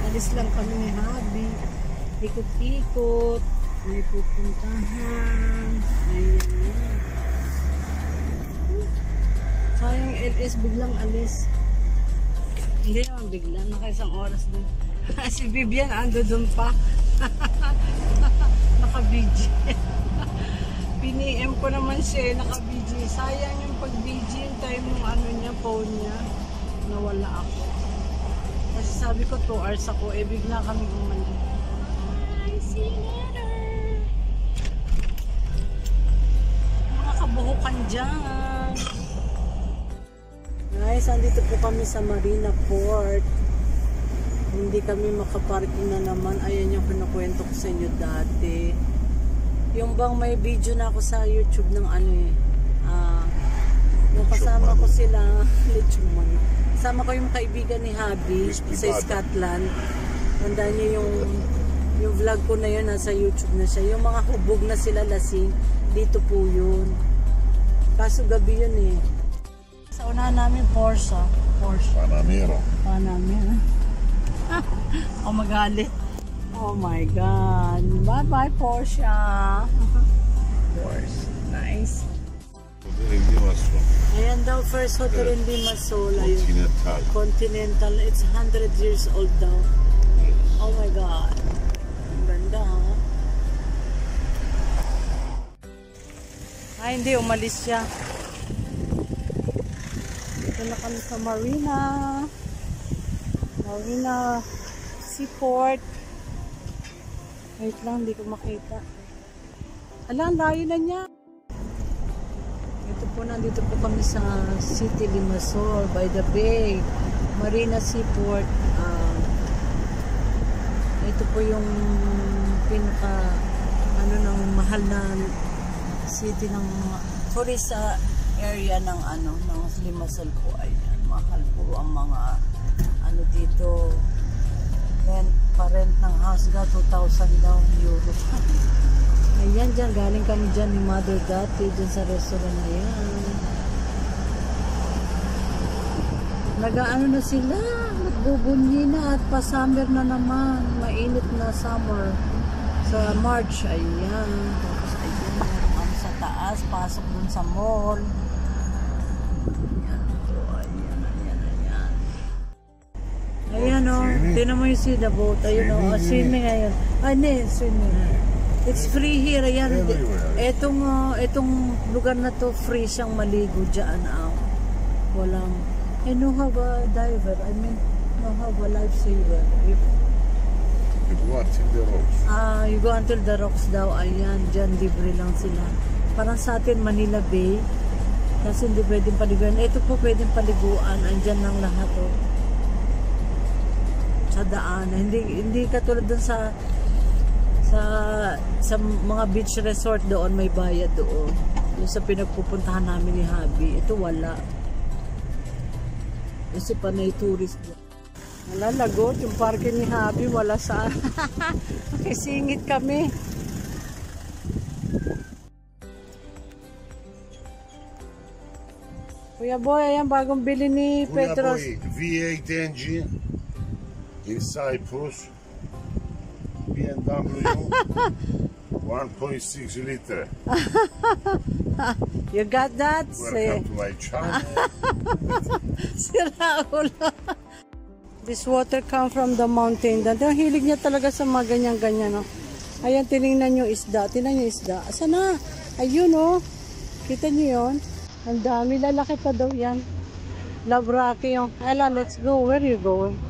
Alis lang kami ni Habi. Ikot-ikot. May pupuntahan. Ayan. Sayang LS biglang alis. Hindi naman bigla. Nakaisang oras din. Si Vivian ando dun pa. Naka-BG. Pini-M ko naman siya. Naka-BG. Sayang yung pag-BG yung time ng ano niya, phone niya. Nawala ako. Kasi sabi ko 2 hours ako. Eh bigla kami umalis. Bye! See you later! Mga kabuhukan dyan. Guys, andito po kami sa Marina Port. Hindi kami makaparking na naman. Ayan yung pinakwento ko sa inyo dati. Yung bang may video na ako sa YouTube ng ano eh. Yung kasama ko sila. Kasama ko yung kaibigan ni Habi sa Scotland. Tandaan niyo yung vlog ko na yun. Nasa YouTube na siya. Yung mga hubog na sila lasing. Dito po yun. Kaso gabi yun eh. Sa unahan namin Porsche. Panamera. Oh, magalit. Oh my God. Bye-bye, Porsche. Nice. Hotel in Limassol. Ayan daw, first hotel in Limassol. Continental. Continental. It's 100 years old daw. Oh my God. Ang ganda, ha? Ay, hindi. Umalis siya. Ito na kami sa Marina Seaport. Wait lang, hindi ko makita. Ala, ang layo na niya. Ito po, nandito po kami sa City Limassol by the bay, Marina Seaport. Ito po yung pinaka ng mahal na city ng tourist area ng ng Limassol po. Ayan, mahal po ang mga dito. Parent ng house daw 2,000 daw euro. Ayan, dyan galing kami dyan ni Mother dati dyan sa restaurant na yan. Nag-ano na sila, nagbubunyi na at pa-summer na naman, mainit na summer sa March. Ayan, tapos ayan, meron kami sa taas, pasok dun sa mall. Ayan o, tinan mo yung sea the boat. Ayun o, swimming ngayon. Ay, hindi, swimming. It's free here. Ayan, etong lugar na to, free siyang maligo dyan. Walang, no have a diver. I mean, no have a lifesaver. You go until the rocks. You go until the rocks daw. Ayan, dyan, libre lang sila. Parang sa atin, Manila Bay. Kasi hindi pwedeng paliguan. Ito po pwedeng paliguan. Andyan lang lahat o. Sa daan, hindi katulad dun sa mga beach resort doon may bayad doon. Yung sa pinagpupuntahan namin ni Habi, ito wala. Kasi panay tourist doon. Nalalagot yung parking ni Habi, wala sa makisingit kami. Kuya Boy, ayan bagong bili ni Petros. V8 engine in Cyprus, BMW 1.6 liter. You got that? Welcome to my channel. Sira ulo. This water come from the mountain. Dati ang hilig niya talaga sa mga ganyan-ganyan. No? Ayan, tinignan yung isda. Tingnan yung isda. Asa na? Ayun o. Kita niyo yun? Ang dami. Lalaki pa daw yan. Love Rocky yung. Ella, let's go. Where you going?